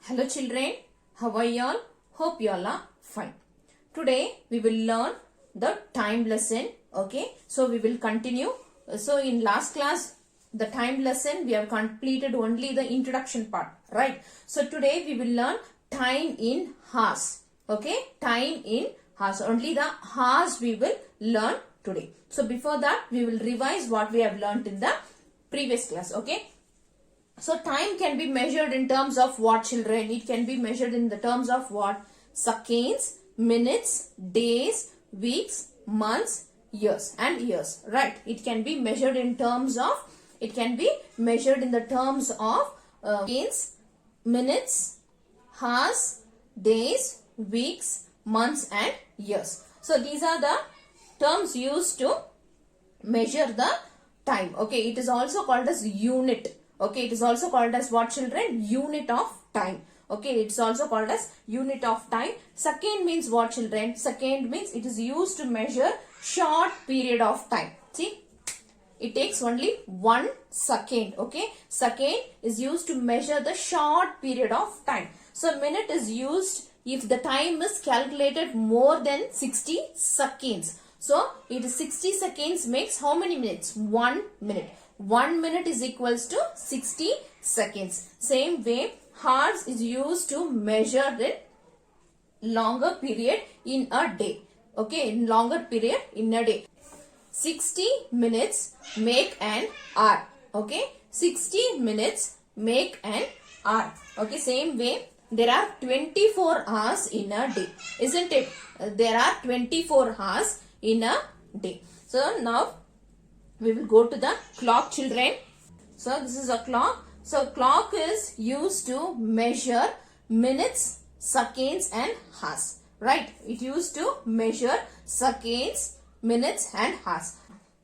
Hello children, how are you all? Hope you all are fine. Today we will learn the time lesson. Okay, so we will continue. So in last class, the time lesson we have completed only the introduction part, right? So today we will learn time in hours. Okay, time in hours. Only the hours we will learn today. So before that, we will revise what we have learned in the previous class. Okay. So time can be measured in terms of what, children? It can be measured in the terms of what? Seconds, minutes, days, weeks, months, years and years, right? It can be measured in terms of, seconds, minutes, hours, days, weeks, months and years. So these are the terms used to measure the time. Okay, it is also called as unit. Okay, it is also called as what, children? Unit of time. Okay, it's also called as unit of time. Second means what, children? Second means it is used to measure short period of time. See, it takes only 1 second. Okay, second is used to measure the short period of time. So minute is used if the time is calculated more than 60 seconds. So it is 60 seconds makes how many minutes? 1 minute. 1 minute is equals to 60 seconds. Same way, hours is used to measure the longer period in a day. Okay, in longer period in a day. 60 minutes make an hour. Okay, 60 minutes make an hour. Okay, same way, there are 24 hours in a day. Isn't it? There are 24 hours in a day. So now we will go to the clock, children. So this is a clock. So clock is used to measure minutes, seconds and hours. Right? It used to measure seconds, minutes and hours.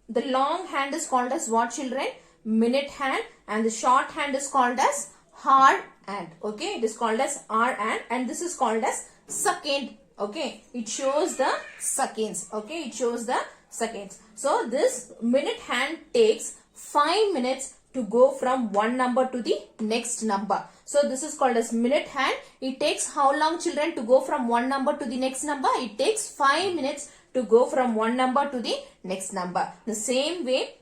The long hand is called as what, children? Minute hand, and the short hand is called as hour hand. Okay? It is called as hour hand, and this is called as second. Okay? It shows the seconds. Okay? It shows the seconds. So this minute hand takes 5 minutes to go from one number to the next number. So this is called as minute hand. It takes how long, children, to go from one number to the next number? It takes 5 minutes to go from one number to the next number. The same way,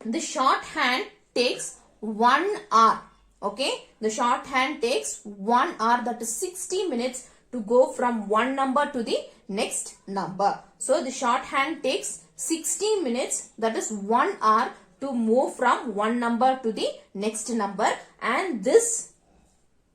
the short hand takes 1 hour. Okay, the short hand takes 1 hour, that is 60 minutes to go from one number to the next number. So the short hand takes 60 minutes, that is 1 hour, to move from one number to the next number, and this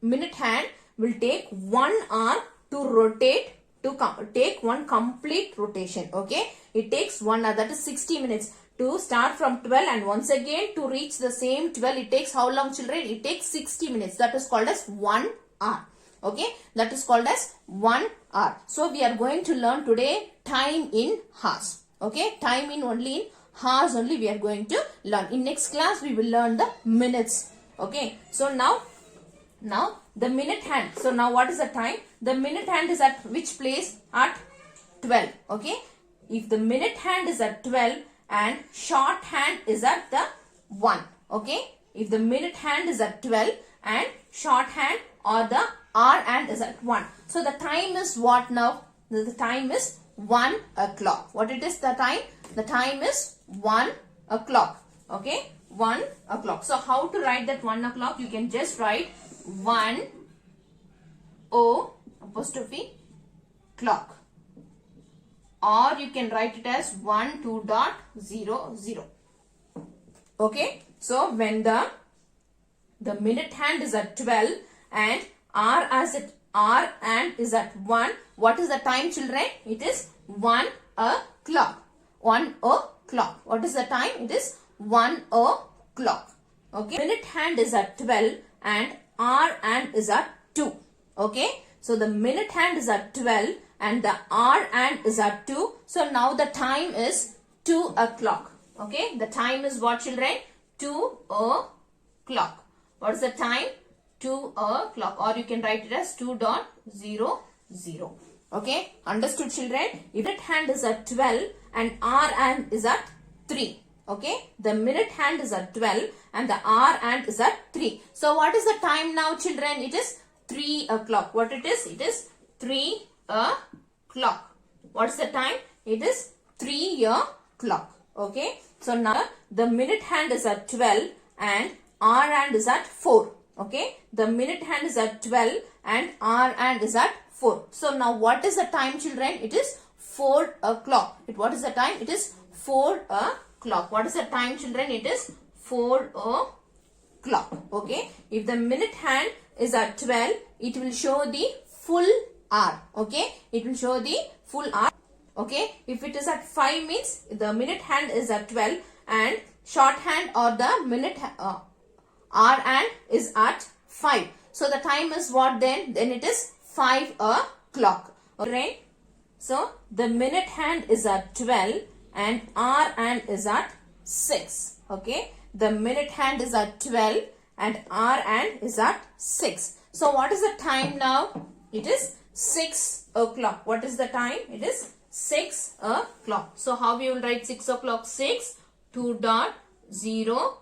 minute hand will take 1 hour to rotate, to take one complete rotation. Okay, it takes 1 hour, that is 60 minutes to start from 12, and once again to reach the same 12. It takes how long, children? It takes 60 minutes, that is called as 1 hour. Okay, that is called as 1 hour. So we are going to learn today time in hours. Okay, time in only in hours only we are going to learn. In next class we will learn the minutes. Okay, so now the minute hand. So now what is the time? The minute hand is at which place? At 12. Okay, if the minute hand is at 12 and short hand is at the 1. Okay, if the minute hand is at 12 and short hand or the hour hand is at 1. So the time is what now? The time is 1 o'clock. What it is the time? The time is 1 o'clock. Okay, 1 o'clock. So how to write that 1 o'clock? You can just write 1 O apostrophe clock, or you can write it as 12.00. Okay, so when the minute hand is at 12 and hour and is at 1, what is the time, children? It is 1 o'clock. 1 o'clock. What is the time? It is 1 o'clock. Okay, minute hand is at 12 and hour hand is at 2. Okay, so the minute hand is at 12 and the hour hand is at 2. So now the time is 2 o'clock. Okay, the time is what, children? 2 o'clock. What is the time? 2 o'clock, or you can write it as 2.00. Okay, understood, children? If minute hand is at 12 and hour hand is at 3. Okay, the minute hand is at 12 and the hour hand is at 3. So what is the time now, children? It is 3 o'clock. What it is? It is 3 o'clock. What's the time? It is 3 o'clock. Okay. So now the minute hand is at 12 and hour hand is at 4. Okay. The minute hand is at 12 and hour hand is at 4. So now what is the time, children? It is 4 o'clock. What is the time? It is 4 o'clock. What is the time, children? It is 4 o'clock. Okay. If the minute hand is at 12, it will show the full hour. Okay. It will show the full hour. Okay. If it is at 5 means the minute hand is at 12 and short hand or the minute hour hand is at 5. So the time is what then? Then it is 5 o'clock. Okay. So the minute hand is at 12 and hour hand is at 6. Okay. The minute hand is at 12 and hour hand is at 6. So what is the time now? It is 6 o'clock. What is the time? It is 6 o'clock. So how we will write 6 o'clock? 6, 2.00.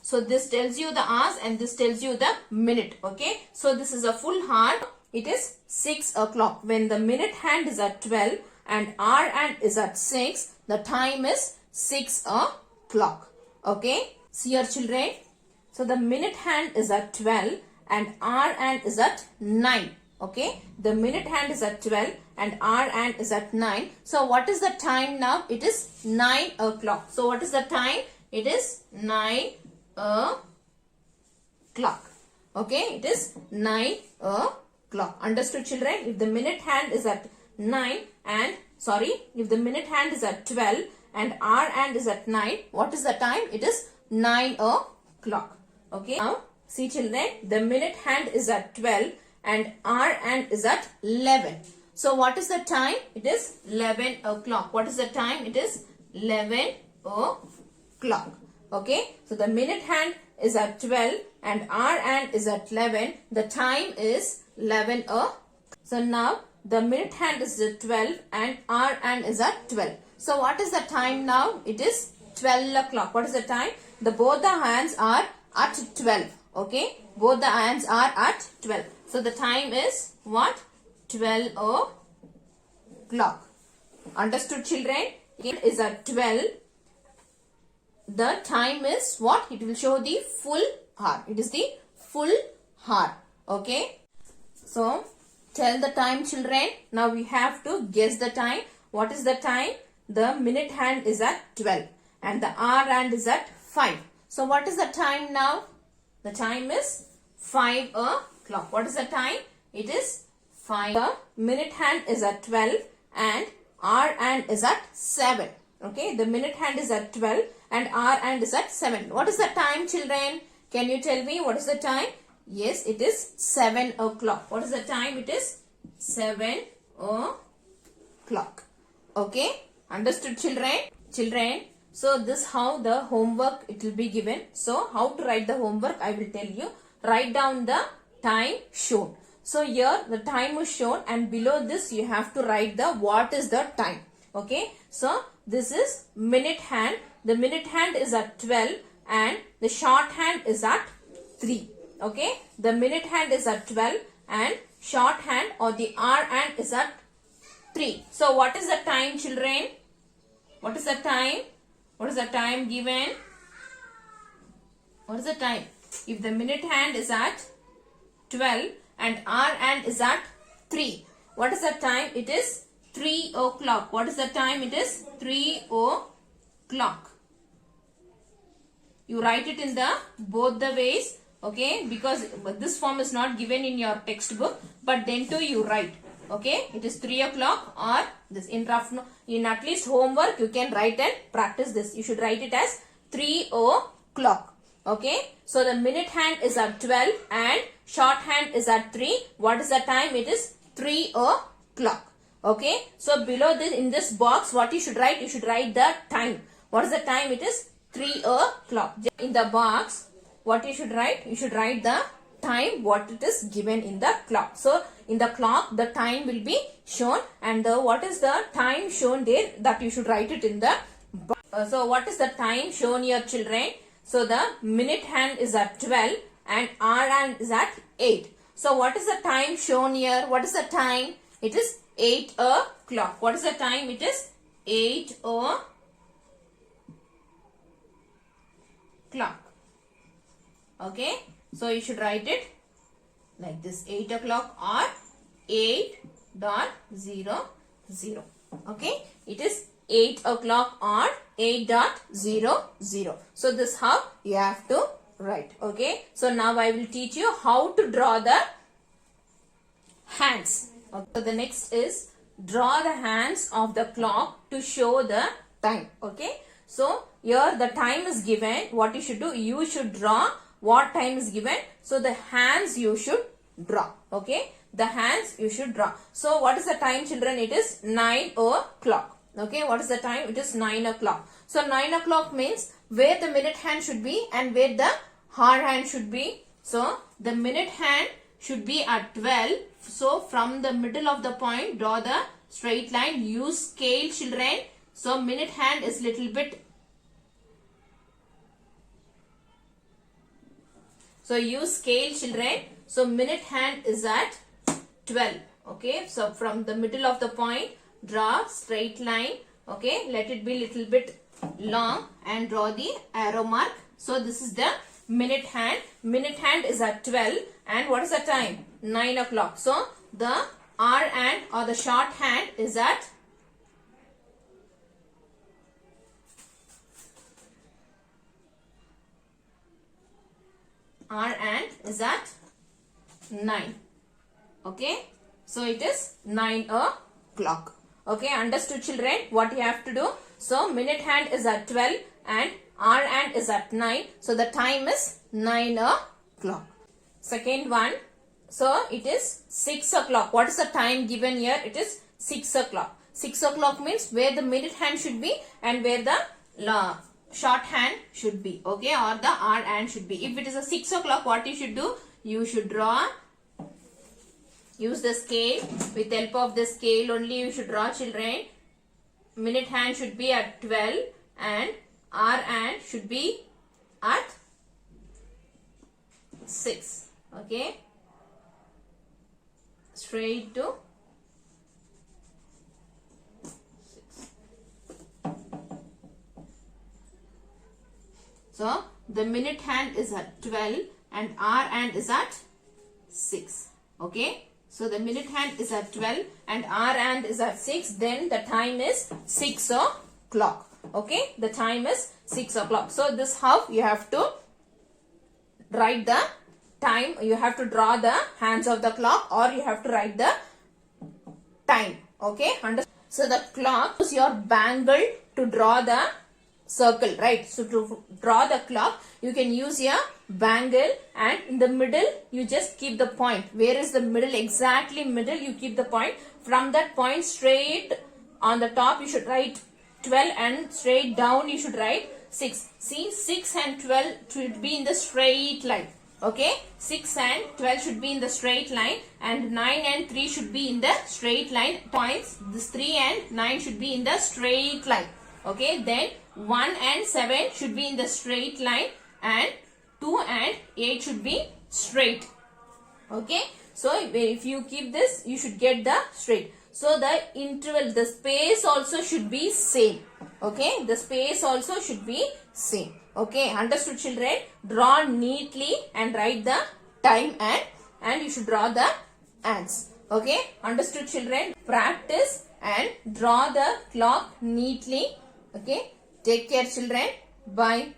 So this tells you the hours and this tells you the minute. Okay. So this is a full hour. It is 6 o'clock. When the minute hand is at 12 and hour hand is at 6, the time is 6 o'clock. Okay. See your children. So the minute hand is at 12 and hour hand is at 9. Okay. The minute hand is at 12 and hour hand is at 9. So what is the time now? It is 9 o'clock. So what is the time? It is 9 o'clock. Okay. It is 9 o'clock. Understood, children? If the minute hand is at 9 and if the minute hand is at 12 and hour hand is at 9, what is the time? It is 9 o'clock. Okay. Now see, children, the minute hand is at 12 and hour hand is at 11. So what is the time? It is 11 o'clock. What is the time? It is 11 o'clock. Okay. So the minute hand is at 12 and hour hand is at 11. The time is 11 o'clock. So now the minute hand is at 12 and hour hand is at 12. So what is the time now? It is 12 o'clock. What is the time? Both the hands are at 12. Okay. Both the hands are at 12. So the time is what? 12 o'clock. Understood, children? It is at 12. The time is what? It will show the full hour. It is the full hour. Okay. So tell the time, children. Now we have to guess the time. What is the time? The minute hand is at 12 and the hour hand is at 5. So what is the time now? The time is 5 o'clock. What is the time? It is 5. The minute hand is at 12 and hour hand is at 7. Okay. The minute hand is at 12 and hour hand is at 7. What is the time, children? Can you tell me what is the time? Yes, it is 7 o'clock. What is the time? It is 7 o'clock. Okay. Understood, children? Children, so this how the homework it will be given. So how to write the homework I will tell you. Write down the time shown. So here the time is shown and below this you have to write the what is the time. Okay. So this is minute hand. The minute hand is at 12 and the short hand is at 3. Okay. The minute hand is at 12 and short hand or the hour hand is at 3. So what is the time, children? What is the time? What is the time given? What is the time? If the minute hand is at 12 and hour hand is at 3. What is the time? It is 3 o'clock. What is the time? It is 3 o'clock. You write it in the both the ways. Okay. Because this form is not given in your textbook. But then too you write. Okay. It is 3 o'clock or this in at least homework you can write and practice this. You should write it as 3 o'clock. Okay. So the minute hand is at 12 and short hand is at 3. What is the time? It is 3 o'clock. Okay. So below this in this box what you should write? You should write the time. What is the time? It is 3 o'clock. In the box what you should write? You should write the time what it is given in the clock. So in the clock the time will be shown and what is the time shown there that you should write it in the box. So what is the time shown here, children? So the minute hand is at 12 and hour hand is at 8. So what is the time shown here? What is the time? It is 8 o'clock. What is the time? It is 8 o'clock. Okay. So you should write it like this, 8 o'clock or 8.00. Okay. It is 8 o'clock or 8.00. So this is how you have to write. Okay. So now I will teach you how to draw the hands. Okay. So the next is draw the hands of the clock to show the time. Okay. So here the time is given. What you should do? You should draw what time is given. So the hands you should draw. Okay. The hands you should draw. So what is the time, children? It is 9 o'clock. Okay. What is the time? It is 9 o'clock. So 9 o'clock means where the minute hand should be and where the hour hand should be. So the minute hand should be at 12. So from the middle of the point, draw the straight line. Use scale, children. So minute hand is little bit. So use scale, children. So minute hand is at 12. Okay. So from the middle of the point, draw straight line. Okay. Let it be little bit long and draw the arrow mark. So this is the minute hand. Minute hand is at 12. And what is the time? 9 o'clock. So the hour hand or the short hand is at hour hand is at 9. Okay. So it is 9 o'clock. Okay. Understood, children? What you have to do? So minute hand is at 12 and hour hand is at 9. So the time is 9 o'clock. Second one. So it is 6 o'clock. What is the time given here? It is 6 o'clock. 6 o'clock means where the minute hand should be and where the short hand should be. Okay. Or the hour hand should be. If it is a 6 o'clock, what you should do? You should draw. Use the scale. With help of the scale only you should draw, children. Minute hand should be at 12 and hour hand should be at 6. Okay. Straight to 6. So the minute hand is at 12 and hour hand is at 6. Okay. So the minute hand is at 12 and hour hand is at 6. Then the time is 6 o'clock. Okay. The time is 6 o'clock. So this how you have to write the time. You have to draw the hands of the clock or you have to write the time. Okay. So the clock is your bangle to draw the circle, right? So to draw the clock, you can use your bangle and in the middle, you just keep the point. Where is the middle? Exactly middle, you keep the point. From that point straight on the top, you should write 12 and straight down, you should write 6. See, 6 and 12 should be in the straight line. Okay. 6 and 12 should be in the straight line and 9 and 3 should be in the straight line. Points, this 3 and 9 should be in the straight line. Okay. Then 1 and 7 should be in the straight line and 2 and 8 should be straight. Okay. So if you keep this, you should get the straight. So the interval, the space also should be same. Okay. The space also should be same. Okay. Understood, children? Draw neatly and write the time and you should draw the ants. Okay. Understood, children? Practice and draw the clock neatly. Okay. Take care, children. Bye.